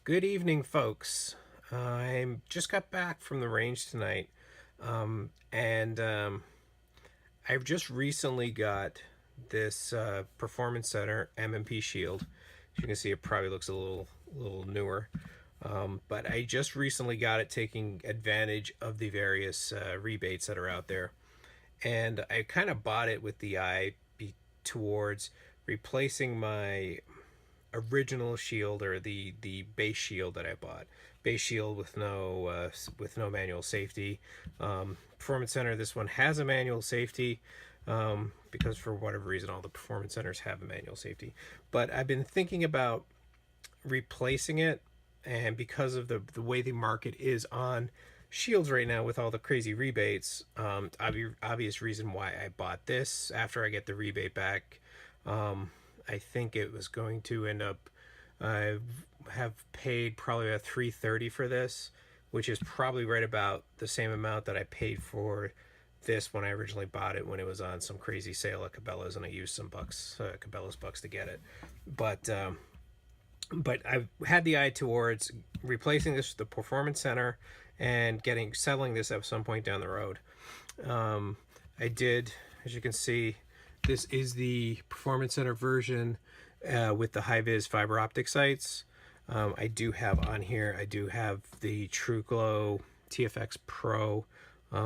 Good evening, folks. I just got back from the range tonight, and I've just recently got this Performance Center M&P shield. As you can see, it probably looks a little newer, but I just recently got it, taking advantage of the various rebates that are out there, and I kind of bought it with the eye towards replacing my original shield, or the base shield that I bought. Base shield with no manual safety. Performance Center, this one has a manual safety, because for whatever reason all the Performance Centers have a manual safety. But I've been thinking about replacing it, and because of the way the market is on shields right now with all the crazy rebates, obvious reason why I bought this after I get the rebate back. I think it was going to end up, I have paid probably about $330 for this, which is probably right about the same amount that I paid for this when I originally bought it, when it was on some crazy sale at Cabela's, and I used some Cabela's bucks to get it. But I've had the eye towards replacing this with the Performance Center and settling this at some point down the road. I did, as you can see, this is the Performance Center version with the high-vis fiber optic sights. I do have on here, I do have the True Glow TFX Pro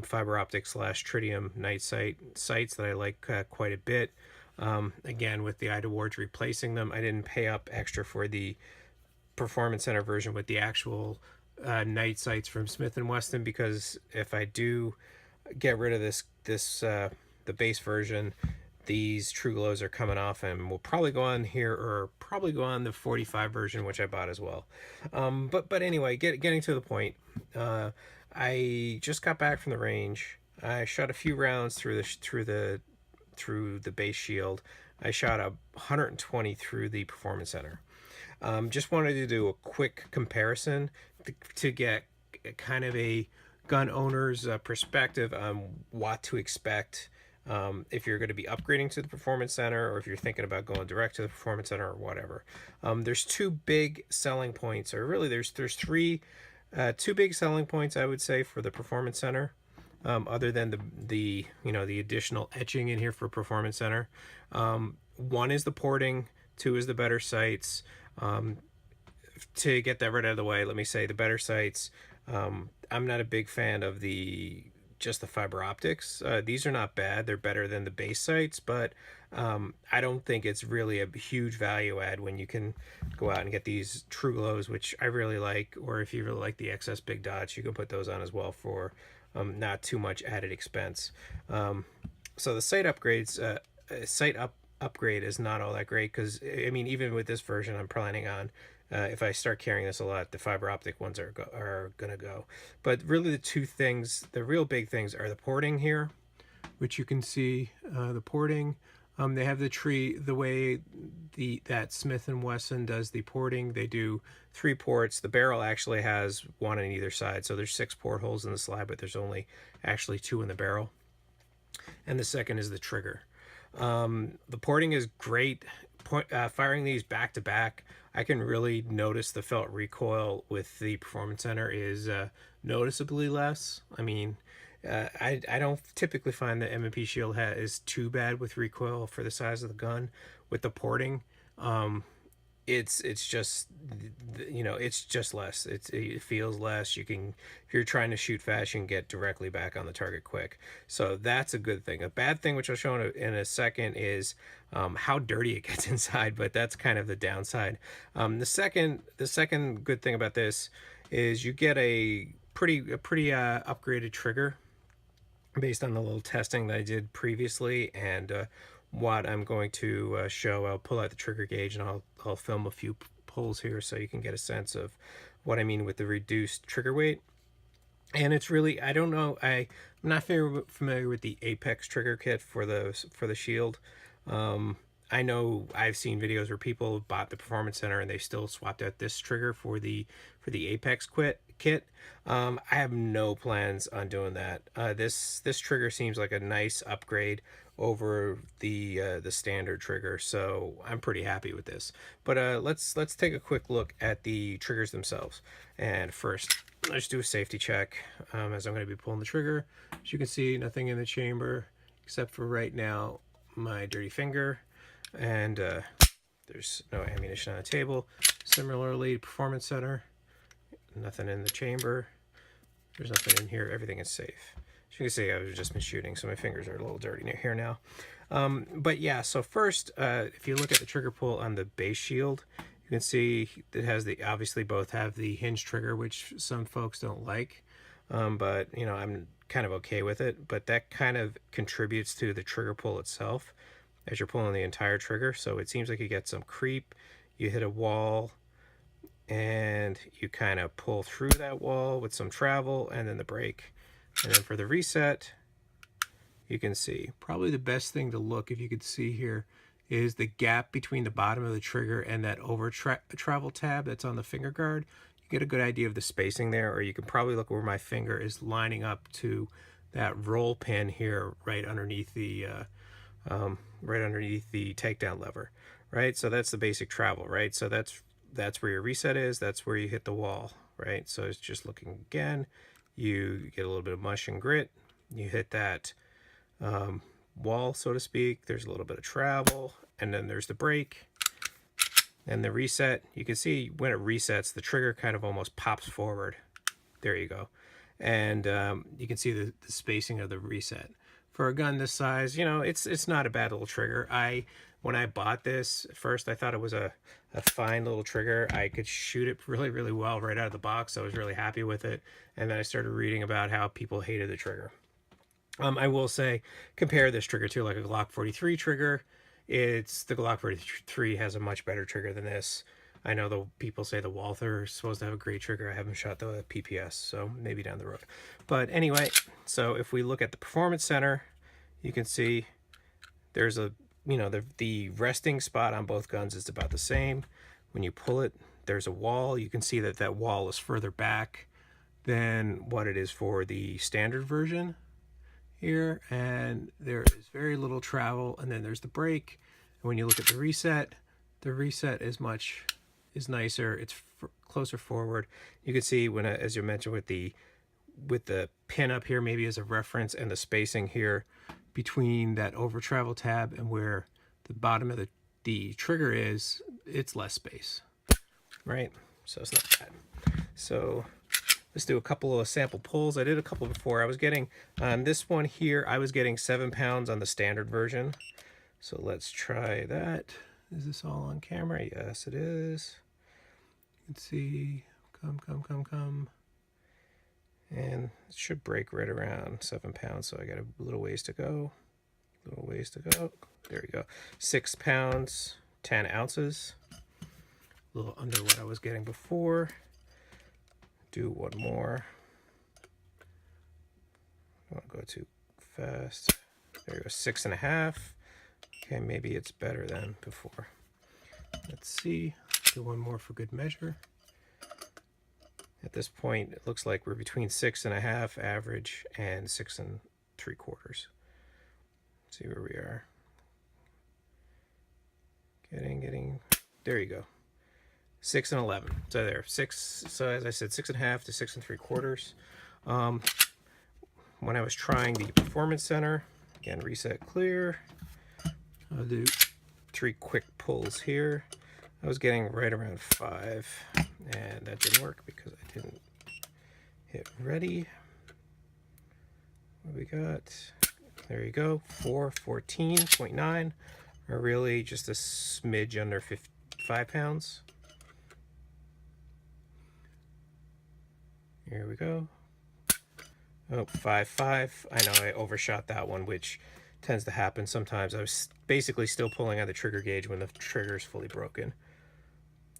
fiber optic / tritium night sights that I like quite a bit. Again, with the eye towards replacing them. I didn't pay up extra for the Performance Center version with the actual night sights from Smith & Wesson, because if I do get rid of the base version, these True Glows are coming off and will probably go on here, or probably go on the 45 version, which I bought as well. But anyway, getting to the point, I just got back from the range. I shot a few rounds through the base shield. I shot 120 through the Performance Center. Just wanted to do a quick comparison to get kind of a gun owner's perspective on what to expect if you're going to be upgrading to the Performance Center, or if you're thinking about going direct to the Performance Center or whatever. There's two big selling points, or really there's two big selling points, I would say, for the Performance Center, other than the additional etching in here for Performance Center. One is the porting, two is the better sights. To get that right out of the way, let me say the better sights. I'm not a big fan of just the fiber optics. These are not bad. They're better than the base sights, but I don't think it's really a huge value add when you can go out and get these True Glows, which I really like, or if you really like the XS Big Dots, you can put those on as well for not too much added expense. So the sight upgrades, upgrade is not all that great, because I mean, even with this version, I'm planning on, if I start carrying this a lot, the fiber optic ones are gonna go. But really, the real big things are the porting here, which you can see the porting. They have the way that Smith & Wesson does the porting. They do 3 ports. The barrel actually has 1 on either side, so there's 6 portholes in the slide, but there's only actually 2 in the barrel. And the second is the trigger. The porting is great. Firing these back to back, I can really notice the felt recoil with the Performance Center is noticeably less. I mean, I don't typically find the M&P shield is too bad with recoil for the size of the gun. With the porting, it's just, it's just less. It feels less. You can, if you're trying to shoot fast, you can get directly back on the target quick. So that's a good thing. A bad thing, which I'll show in a second, is how dirty it gets inside, but that's kind of the downside. The second good thing about this is you get a pretty upgraded trigger based on the little testing that I did previously, and what I'm going to show. I'll pull out the trigger gauge and I'll film a few pulls here so you can get a sense of what I mean with the reduced trigger weight. And it's really, I don't know, I'm not familiar with the Apex trigger kit for the shield. I know I've seen videos where people bought the Performance Center and they still swapped out this trigger for the Apex kit. I have no plans on doing that. This trigger seems like a nice upgrade over the standard trigger, so I'm pretty happy with this. But let's take a quick look at the triggers themselves. And first, let's do a safety check as I'm going to be pulling the trigger. As you can see, nothing in the chamber except for right now my dirty finger, and there's no ammunition on the table. Similarly, performance center, nothing in the chamber. There's nothing in here. Everything is safe. As you can see, I've just been shooting, so my fingers are a little dirty here now. But yeah, so first, if you look at the trigger pull on the base shield, you can see it has obviously both have the hinge trigger, which some folks don't like, but you know, I'm kind of okay with it. But that kind of contributes to the trigger pull itself as you're pulling the entire trigger. So it seems like you get some creep, you hit a wall, and you kind of pull through that wall with some travel, and then the brake. And then for the reset, you can see probably the best thing to look, if you could see here, is the gap between the bottom of the trigger and that over travel tab that's on the finger guard. You get a good idea of the spacing there, or you can probably look where my finger is lining up to that roll pin here right underneath the takedown lever, right? So that's the basic travel, right? So that's where your reset is. That's where you hit the wall, right? So it's just looking again. You get a little bit of mush and grit. You hit that wall, so to speak. There's a little bit of travel, and then there's the brake and the reset. You can see when it resets, the trigger kind of almost pops forward. There you go. And you can see the spacing of the reset. For a gun this size, you know, it's not a bad little trigger. When I bought this, at first I thought it was a fine little trigger. I could shoot it really, really well right out of the box. So I was really happy with it. And then I started reading about how people hated the trigger. I will say, compare this trigger to like a Glock 43 trigger. The Glock 43 has a much better trigger than this. I know the people say the Walther is supposed to have a great trigger. I haven't shot the PPS, so maybe down the road. But anyway, so if we look at the performance center, you can see there's the resting spot on both guns is about the same. When you pull it, there's a wall. You can see that wall is further back than what it is for the standard version here, and there is very little travel. And then there's the brake, and when you look at the reset is nicer. It's closer forward. You can see when, as you mentioned, with the pin up here, maybe as a reference, and the spacing here between that over travel tab and where the bottom of the trigger is, it's less space, right? So it's not bad. So let's do a couple of sample pulls. I did a couple before. I was getting, on this one here, I was getting 7 pounds on the standard version. So let's try that. Is this all on camera? Yes, it is. You can see, come. And it should break right around 7 pounds. So I got a little ways to go. There we go. 6 pounds, 10 ounces. A little under what I was getting before. Do one more. I don't want to go too fast. There we go, 6.5. Okay, maybe it's better than before. Let's see. Do one more for good measure. At this point, it looks like we're between 6.5 average and 6 3/4. Let's see where we are. Getting. There you go. 6 and 11. So there, 6. So as I said, 6.5 to 6 3/4. When I was trying the performance center, again, reset clear. I'll do 3 quick pulls here. I was getting right around 5, and that didn't work because I didn't hit ready. What we got? There you go, 14.9, or really just a smidge under 5 pounds. Here we go. Oh, 5.5. I know I overshot that one, which tends to happen sometimes. I was basically still pulling on the trigger gauge when the trigger is fully broken.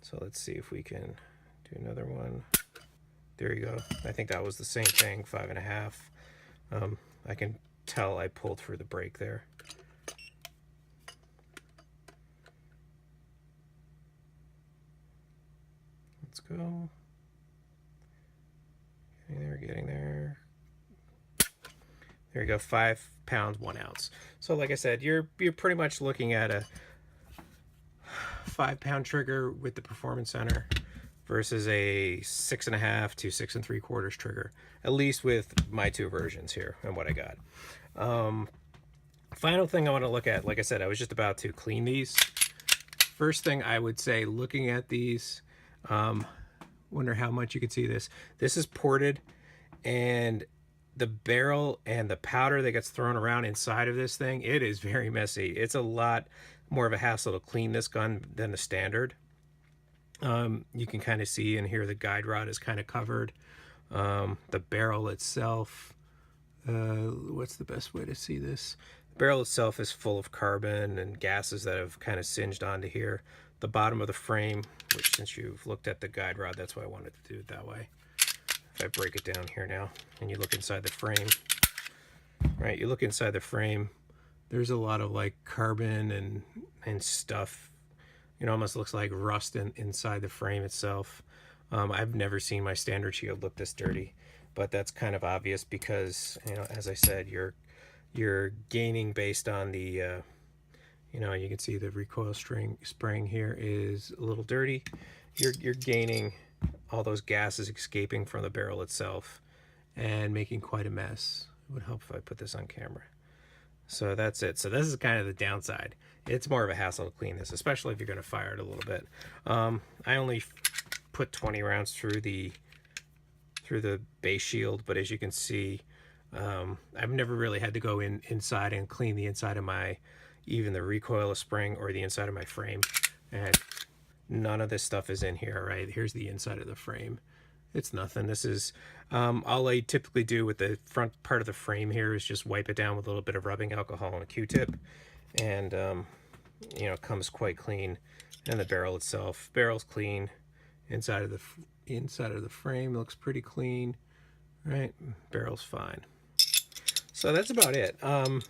So let's see if we can do another one. There you go. I think that was the same thing, 5.5. I can tell I pulled through the brake there. Let's go. We're getting there. There you go, 5 pounds, 1 ounce. So like I said, you're pretty much looking at a 5-pound trigger with the Performance Center versus a 6.5 to 6 3/4 trigger, at least with my 2 versions here and what I got. Final thing I want to look at, like I said, I was just about to clean these. First thing I would say, looking at these, wonder how much you can see this. This is ported, and the barrel and the powder that gets thrown around inside of this thing, it is very messy. It's a lot more of a hassle to clean this gun than the standard. You can kind of see in here the guide rod is kind of covered. The barrel itself, what's the best way to see this? The barrel itself is full of carbon and gases that have kind of singed onto here. The bottom of the frame, which since you've looked at the guide rod, that's why I wanted to do it that way. If I break it down here now and you look inside the frame, right, you look inside the frame, there's a lot of like carbon and stuff. It almost looks like rust inside the frame itself. I've never seen my standard shield look this dirty, but that's kind of obvious because, you know, as I said, you're gaining based on the, you know, you can see the recoil spring here is a little dirty. You're gaining all those gases escaping from the barrel itself and making quite a mess. It would help if I put this on camera. So that's it. So this is kind of the downside. It's more of a hassle to clean this, especially if you're going to fire it a little bit. I only put 20 rounds through the base shield, but as you can see, I've never really had to go inside and clean the inside of even the recoil spring or the inside of my frame. And none of this stuff is in here, right? Here's the inside of the frame. It's nothing. This is all I typically do with the front part of the frame here is just wipe it down with a little bit of rubbing alcohol and a Q-tip, and you know, it comes quite clean. And the barrel itself, barrel's clean. Inside of the frame looks pretty clean, right? Barrel's fine. So that's about it. I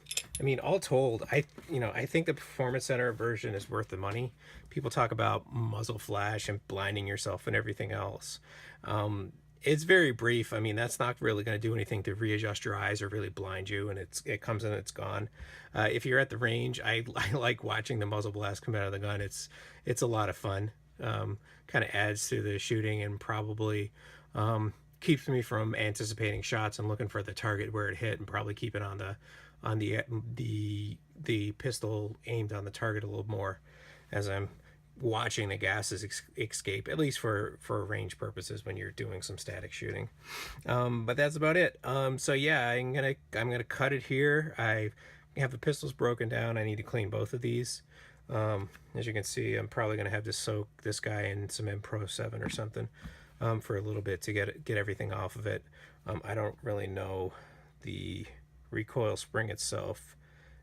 mean, all told, I think the Performance Center version is worth the money. People talk about muzzle flash and blinding yourself and everything else. It's very brief. I mean, that's not really going to do anything to readjust your eyes or really blind you, and it comes in and it's gone. If you're at the range, I like watching the muzzle blast come out of the gun. It's a lot of fun. Kind of adds to the shooting and probably keeps me from anticipating shots and looking for the target where it hit, and probably keep it on the pistol aimed on the target a little more as I'm watching the gases escape, at least for range purposes when you're doing some static shooting. But that's about it. So yeah, I'm gonna cut it here. I have the pistols broken down. I need to clean both of these. As you can see, I'm probably gonna have to soak this guy in some M Pro 7 or something for a little bit to get everything off of it. I don't really know the recoil spring itself.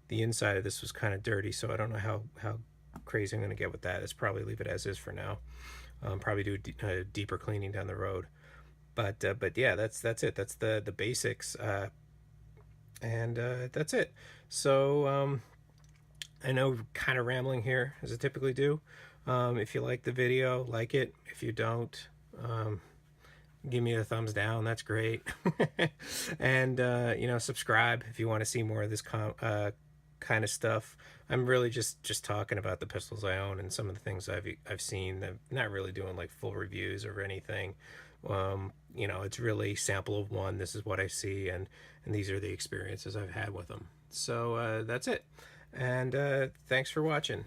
The inside of this was kind of dirty, so I don't know how crazy I'm going to get with that. Let's probably leave it as is for now. Probably do a deeper cleaning down the road. But yeah, that's it. That's the basics, and that's it. So I know, kind of rambling here as I typically do. If you like the video, like it. If you don't, give me a thumbs down. That's great. And you know, subscribe if you want to see more of this kind of stuff. I'm really just talking about the pistols I own and some of the things I've seen. I'm not really doing like full reviews or anything. You know, it's really sample of one. This is what I see, and these are the experiences I've had with them. So that's it. And thanks for watching.